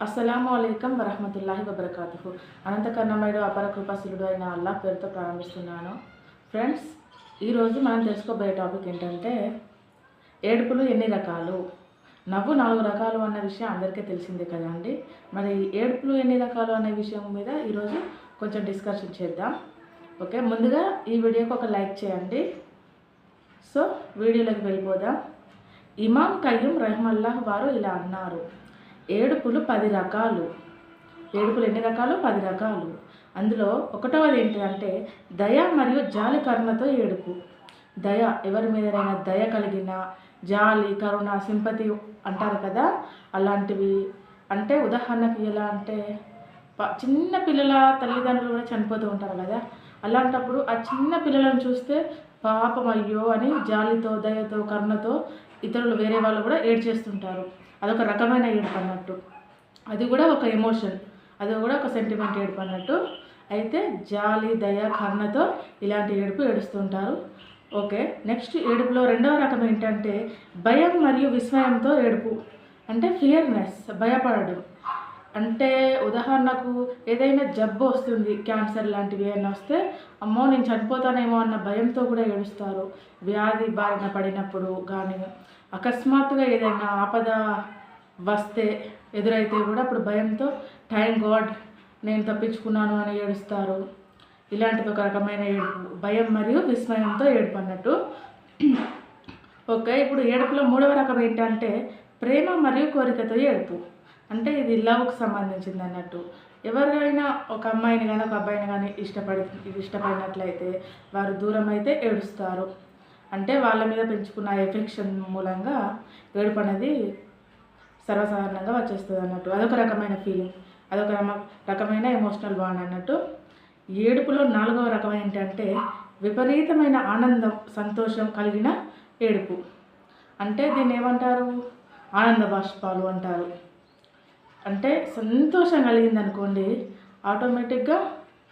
అస్సలాము అలైకం వరహమతుల్లాహి వబర్కాతుహు. అనంత కరుణమయుడు అపర కృపాశీలుడు అయిన అల్లాహ్ పేరుతో ప్రారంభిస్తున్నాను. ఫ్రెండ్స్, ఈరోజు మనం తెలుసుకోబోయే టాపిక్ ఏంటంటే ఏడుపులు ఎన్ని రకాలు, నవ్వు 4 రకాలు అన్న విషయం అందరికీ తెలిసిందే కదండి. మరి ఏడుపులు ఎన్ని రకాలు అనే విషయం మీద ఈరోజు కొంచెం డిస్కషన్ చేద్దాం. ఓకే, ముందుగా ఈ వీడియోకి ఒక లైక్ చేయండి. సో వీడియోలోకి వెళ్ళిపోదాం. ఇమాం కయ్యూమ్ రహిమహుల్లాహ్ వారు ఇలా అన్నారు, ఏడుపులు 10 రకాలు. ఏడుపులు ఎన్ని రకాలు? 10 రకాలు. అందులో ఒకటవది ఏంటంటే దయ మరియు జాలి కరుణతో ఏడుపు. దయ, ఎవరి మీదైనా దయ కలిగిన, జాలి, కరుణ, సింపతి అంటారు కదా, అలాంటివి. అంటే ఉదాహరణకి ఎలా అంటే చిన్న పిల్లల తల్లిదండ్రులు కూడా చనిపోతూ ఉంటారు కదా, అలాంటప్పుడు ఆ చిన్న పిల్లలను చూస్తే పాపం అయ్యో అని జాలితో, దయతో, కరుణతో ఇతరులు వేరే వాళ్ళు కూడా ఏడ్చేస్తుంటారు. అదొక రకమైన ఏడుపు అన్నట్టు, అది కూడా ఒక ఎమోషన్, అది కూడా ఒక సెంటిమెంట్ ఏడుపు అన్నట్టు. అయితే జాలి, దయ, కరుణతో ఇలాంటి ఏడుపు ఏడుస్తుంటారు. ఓకే, నెక్స్ట్ ఏడుపులో రెండవ రకం ఏంటంటే భయం మరియు విస్మయంతో ఏడుపు. అంటే ఫియర్నెస్, భయపడడం. అంటే ఉదాహరణకు ఏదైనా జబ్బు వస్తుంది, క్యాన్సర్ లాంటివి ఏమైనా వస్తే అమ్మో నేను చనిపోతానేమో అన్న భయంతో కూడా ఏడుస్తారు. వ్యాధి బారిన పడినప్పుడు కానీ, అకస్మాత్తుగా ఏదైనా ఆపద వస్తే ఎదురైతే కూడా అప్పుడు భయంతో థ్యాంక్ గాడ్ నేను తప్పించుకున్నాను అని ఏడుస్తారు. ఇలాంటిది ఒక రకమైన ఏడుపు, భయం మరియు విస్మయంతో ఏడుపు అన్నట్టు. ఓకే, ఇప్పుడు ఏడుపులో మూడవ రకం ఏంటంటే ప్రేమ మరియు కోరికతో ఏడుపు. అంటే ఇది లవ్కి సంబంధించింది అన్నట్టు. ఎవరైనా ఒక అమ్మాయిని కానీ ఒక అబ్బాయిని కానీ ఇష్టపడినట్లయితే వారు దూరం అయితే ఏడుస్తారు. అంటే వాళ్ళ మీద పెంచుకున్న ఎఫెక్షన్ మూలంగా ఏడుపు అనేది సర్వసాధారణంగా వచ్చేస్తుంది అన్నట్టు. అదొక రకమైన ఫీలింగ్, అదొక రకమైన ఎమోషనల్ బాండ్ అన్నట్టు. ఏడుపులో నాలుగవ రకం ఏంటంటే విపరీతమైన ఆనందం, సంతోషం కలిగిన ఏడుపు. అంటే దీన్ని ఏమంటారు? ఆనంద బాష్పాలు అంటారు. అంటే సంతోషం కలిగింది అనుకోండి, ఆటోమేటిక్గా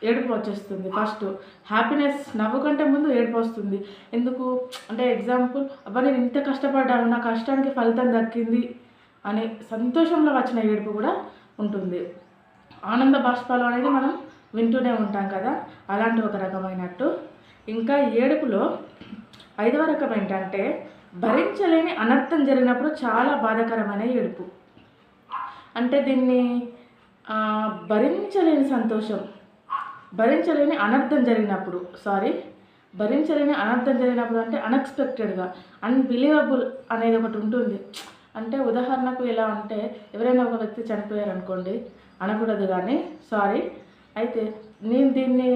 ఏడుపు వచ్చేస్తుంది. ఫస్ట్ హ్యాపీనెస్, నవ్వు కంటే ముందు ఏడుపు వస్తుంది. ఎందుకు అంటే ఎగ్జాంపుల్, అబ్బా నేను ఇంత కష్టపడ్డాను, నా కష్టానికి ఫలితం దక్కింది అని సంతోషంలో వచ్చిన ఏడుపు కూడా ఉంటుంది. ఆనంద బాష్పాలు అనేది మనం వింటూనే ఉంటాం కదా, అలాంటి ఒక రకమైనట్టు. ఇంకా ఏడుపులో ఐదవ రకం ఏంటంటే భరించలేని అనర్థం జరిగినప్పుడు చాలా బాధాకరమైన ఏడుపు. అంటే దీన్ని భరించలేని సంతోషం, భరించలేని అనర్థం జరిగినప్పుడు భరించలేని అనర్థం జరిగినప్పుడు అంటే అన్ఎక్స్పెక్టెడ్గా, అన్బిలీవబుల్ అనేది ఒకటి ఉంటుంది. అంటే ఉదాహరణకు ఎలా అంటే ఎవరైనా ఒక వ్యక్తి చనిపోయారనుకోండి, అనకూడదు కానీ అయితే నేను దీన్ని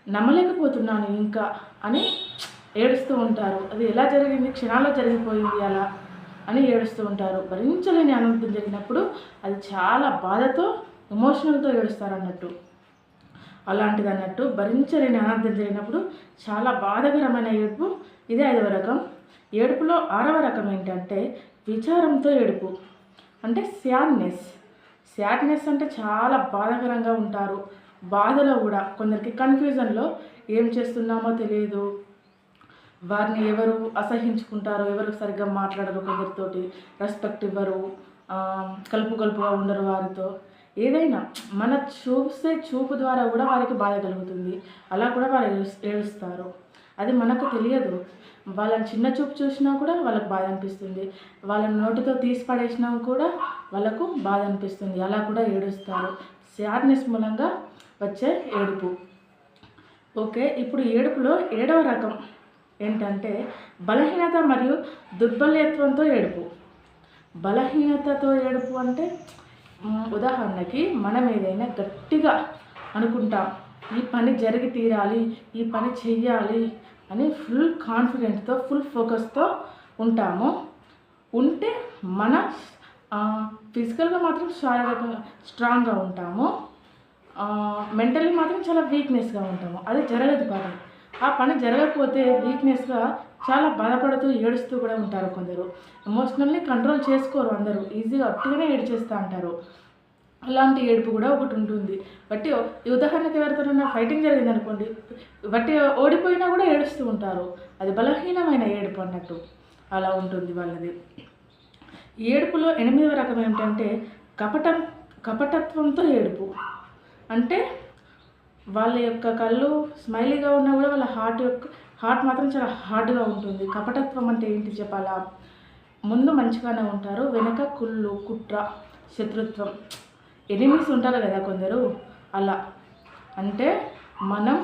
నమ్మలేకపోతున్నాను ఇంకా అని ఏడుస్తూ ఉంటారు. అది ఎలా జరిగింది, క్షణాల్లో జరిగిపోయింది అలా అని ఏడుస్తూ ఉంటారు. భరించలేని అనర్థం జరిగినప్పుడు అది చాలా బాధతో, ఎమోషనల్తో ఏడుస్తారు అన్నట్టు. అలాంటిది అన్నట్టు భరించలేని అనర్థం జరిగినప్పుడు చాలా బాధాకరమైన ఏడుపు. ఇదే ఐదవ రకం. ఏడుపులో ఆరవ రకం ఏంటంటే విచారంతో ఏడుపు. అంటే సాడ్నెస్ అంటే చాలా బాధాకరంగా ఉంటారు. బాధలో కూడా కొందరికి కన్ఫ్యూజన్లో ఏం చేస్తున్నామో తెలియదు, వారిని ఎవరు అసహించుకుంటారో, ఎవరు సరిగ్గా మాట్లాడరు, కొందరితోటి రెస్పెక్ట్ ఇవ్వరు, కలుపుగా ఉండరు వారితో. ఏదైనా మన చూపు ద్వారా కూడా వారికి బాధ కలుగుతుంది. అలా కూడా వారు ఏడుస్తారు. అది మనకు తెలియదు. వాళ్ళని చిన్న చూపు చూసినా కూడా వాళ్ళకు బాధ అనిపిస్తుంది, వాళ్ళని నోటితో తీసి పడేసినా కూడా వాళ్ళకు బాధ అనిపిస్తుంది. అలా కూడా ఏడుస్తారు. సాడ్నెస్ మూలంగా వచ్చే ఏడుపు. ఓకే, ఇప్పుడు ఏడుపులో ఏడవ రకం ఏంటంటే బలహీనత మరియు దుర్బల్యత్వంతో ఏడుపు. బలహీనతతో ఏడుపు అంటే ఉదాహరణకి మనం ఏదైనా గట్టిగా అనుకుంటాం, ఈ పని జరిగి తీరాలి, ఈ పని చెయ్యాలి అని ఫుల్ కాన్ఫిడెంట్తో, ఫుల్ ఫోకస్తో ఉంటాము. ఉంటే మన ఫిజికల్గా మాత్రం శారీరకంగా స్ట్రాంగ్గా ఉంటాము, మెంటల్లీ మాత్రం చాలా వీక్నెస్గా ఉంటాము. అది జరగదు పని. ఆ పని జరగకపోతే వీక్నెస్గా చాలా బాధపడుతూ ఏడుస్తూ కూడా ఉంటారు కొందరు. ఎమోషనల్ని కంట్రోల్ చేసుకోరు అందరూ, ఈజీగా అట్టిగానే ఏడ్చేస్తూ అంటారు. అలాంటి ఏడుపు కూడా ఒకటి ఉంటుంది. బట్టి ఉదాహరణకి ఎవరితోనైనా ఫైటింగ్ జరిగింది అనుకోండి, బట్టి ఓడిపోయినా కూడా ఏడుస్తూ ఉంటారు. అది బలహీనమైన ఏడుపు అన్నట్టు, అలా ఉంటుంది వాళ్ళది. ఏడుపులో ఎనిమిదవ రకం ఏమిటంటే కపటం కపటత్వంతో ఏడుపు. అంటే వాళ్ళ యొక్క కళ్ళు స్మైలీగా ఉన్నా కూడా వాళ్ళ హార్ట్ మాత్రం చాలా హార్డ్గా ఉంటుంది. కపటత్వం అంటే ఏంటి చెప్పాలా? ముందు మంచిగానే ఉంటారు, వెనక కుళ్ళు, కుట్ర, శత్రుత్వం, ఎనిమీస్ ఉంటారు కదా కొందరు, అలా. అంటే మనం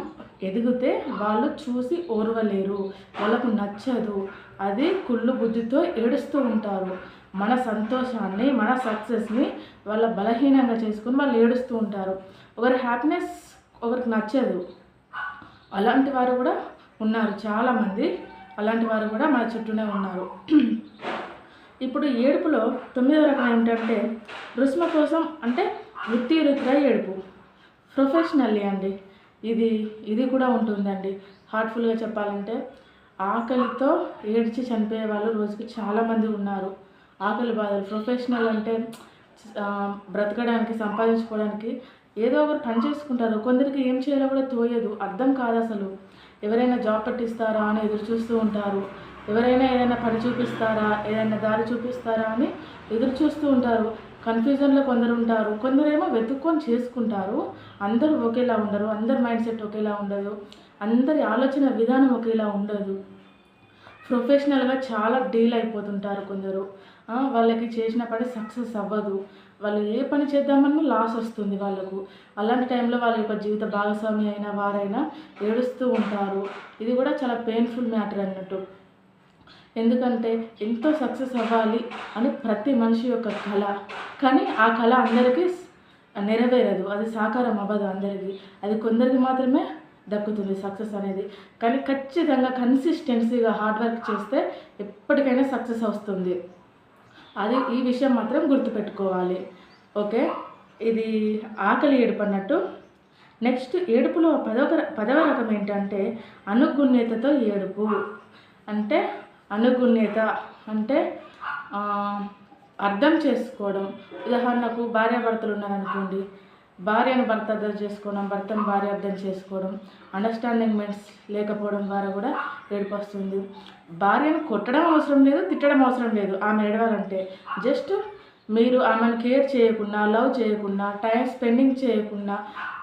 ఎదిగితే వాళ్ళు చూసి ఓర్వలేరు, వాళ్ళకు నచ్చదు, అది కుళ్ళు బుద్ధితో ఏడుస్తూ ఉంటారు. మన సంతోషాన్ని, మన సక్సెస్ని వాళ్ళ బలహీనంగా చేసుకుని వాళ్ళు ఏడుస్తూ ఉంటారు. ఒకరి హ్యాపీనెస్ ఒకరికి నచ్చదు. అలాంటి వారు కూడా ఉన్నారు చాలామంది. అలాంటి వారు కూడా మన చుట్టూనే ఉన్నారు. ఇప్పుడు ఏడుపులో 9వ రకం ఏంటంటే రుసుమ కోసం, అంటే వృత్తిరీత్యా ఏడుపు. ప్రొఫెషనల్లీ అండి, ఇది కూడా ఉంటుందండి. హార్ట్ఫుల్గా చెప్పాలంటే ఆకలితో ఏడ్చి చనిపోయే వాళ్ళు రోజుకి చాలామంది ఉన్నారు. ఆకలి బాధలు. ప్రొఫెషనల్ అంటే బ్రతకడానికి, సంపాదించుకోవడానికి ఏదో ఒకరు పని చేసుకుంటారు. కొందరికి ఏం చేయాలో కూడా తోయదు, అర్థం కాదు అసలు. ఎవరైనా జాబ్ పెట్టిస్తారా అని ఎదురు చూస్తూ ఉంటారు. ఎవరైనా ఏదైనా పని చూపిస్తారా, ఏదైనా దారి చూపిస్తారా అని ఎదురు చూస్తూ ఉంటారు. కన్ఫ్యూజన్లో కొందరు ఉంటారు. కొందరేమో వెతుక్కొని చేసుకుంటారు. అందరూ ఒకేలా ఉండరు, అందరి మైండ్ సెట్ ఒకేలా ఉండదు, అందరి ఆలోచన విధానం ఒకేలా ఉండదు. ప్రొఫెషనల్గా చాలా డీల్ అయిపోతుంటారు కొందరు. వాళ్ళకి చేసిన పని సక్సెస్ అవ్వదు. వాళ్ళు ఏ పని చేద్దామన్నా లాస్ వస్తుంది వాళ్ళకు. అలాంటి టైంలో వాళ్ళ యొక్క జీవిత భాగస్వామి అయినా వారైనా ఏడుస్తూ ఉంటారు. ఇది కూడా చాలా పెయిన్ఫుల్ మ్యాటర్ అన్నట్టు. ఎందుకంటే ఎంతో సక్సెస్ అవ్వాలి అని ప్రతి మనిషి యొక్క కళ. కానీ ఆ కళ అందరికీ నెరవేరదు, అది సాకారం అవ్వదు అందరికీ. అది కొందరికి మాత్రమే దక్కుతుంది సక్సెస్ అనేది. కానీ ఖచ్చితంగా కన్సిస్టెన్సీగా హార్డ్ వర్క్ చేస్తే ఎప్పటికైనా సక్సెస్ వస్తుంది. ఈ విషయం మాత్రం గుర్తుపెట్టుకోవాలి. ఓకే, ఇది ఆకలి ఏడుపు అన్నట్టు. నెక్స్ట్ ఏడుపులో 10వ రకం ఏంటంటే అనుగుణ్యతతో ఏడుపు. అంటే అనుగుణ్యత అంటే అర్థం చేసుకోవడం. ఉదాహరణకు భార్యాభర్తలు ఉన్నారనుకోండి, భార్యను భర్త అర్థం చేసుకోవడం, భర్తను భార్య అర్థం చేసుకోవడం, అండర్స్టాండింగ్మెంట్స్ లేకపోవడం ద్వారా కూడా ఏడుపు వస్తుంది. భార్యను కొట్టడం అవసరం లేదు, తిట్టడం అవసరం లేదు ఆమె ఏడవాలంటే. జస్ట్ మీరు ఆమెను కేర్ చేయకుండా, లవ్ చేయకుండా, టైం స్పెండింగ్ చేయకుండా,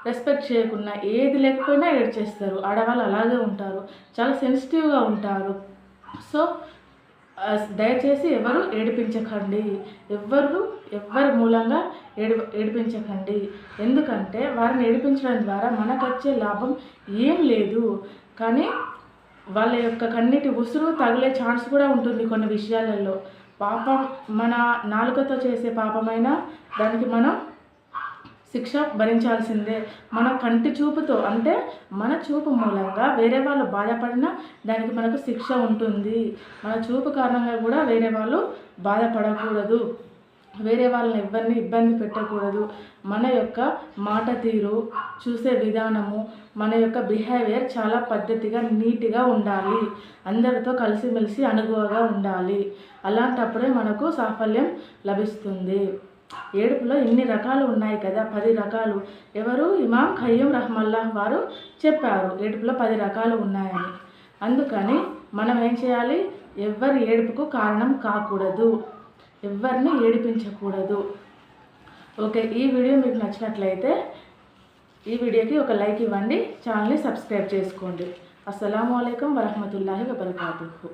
రెస్పెక్ట్ చేయకుండా, ఏది లేకపోయినా ఏడ్చేస్తారు. ఆడవాళ్ళు అలాగే ఉంటారు, చాలా సెన్సిటివ్గా ఉంటారు. సో దయచేసి ఎవరు ఏడిపించకండి, ఎవరి మూలంగా ఏడిపించకండి. ఎందుకంటే వారిని ఏడిపించడం ద్వారా మనకు వచ్చే లాభం ఏం లేదు. కానీ వాళ్ళ యొక్క కన్నీటి ఉసురు తగిలే ఛాన్స్ కూడా ఉంటుంది కొన్ని విషయాలలో. పాపం మన నాలుకతో చేసే పాపమైనా దానికి మనం శిక్ష భరించాల్సిందే. మన కంటి చూపుతో, అంటే మన చూపు మూలంగా వేరే వాళ్ళు బాధపడినా దానికి మనకు శిక్ష ఉంటుంది. మన చూపు కారణంగా కూడా వేరే వాళ్ళు బాధపడకూడదు, వేరే వాళ్ళని ఎవరిని ఇబ్బంది పెట్టకూడదు. మన యొక్క మాట తీరు, చూసే విధానము, మన యొక్క బిహేవియర్ చాలా పద్ధతిగా, నీట్గా ఉండాలి. అందరితో కలిసిమెలిసి అనుగువగా ఉండాలి. అలాంటప్పుడే మనకు సాఫల్యం లభిస్తుంది. ఏడుపులో ఇన్ని రకాలు ఉన్నాయి కదా, 10 రకాలు. ఎవరు? ఇమాం ఖయ్యూమ్ రహ్మల్లాహ్ వారు చెప్పారు ఏడుపులో 10 రకాలు ఉన్నాయని. అందుకని మనం ఏం చేయాలి? ఎవరి ఏడుపుకు కారణం కాకూడదు, ఎవరిని ఏడిపించకూడదు. ఓకే, ఈ వీడియో మీకు నచ్చినట్లయితే ఈ వీడియోకి ఒక లైక్ ఇవ్వండి, ఛానల్ని సబ్స్క్రైబ్ చేసుకోండి. అస్సలాము అలైకుం వరహ్మతుల్లాహి వబరకాతుహు.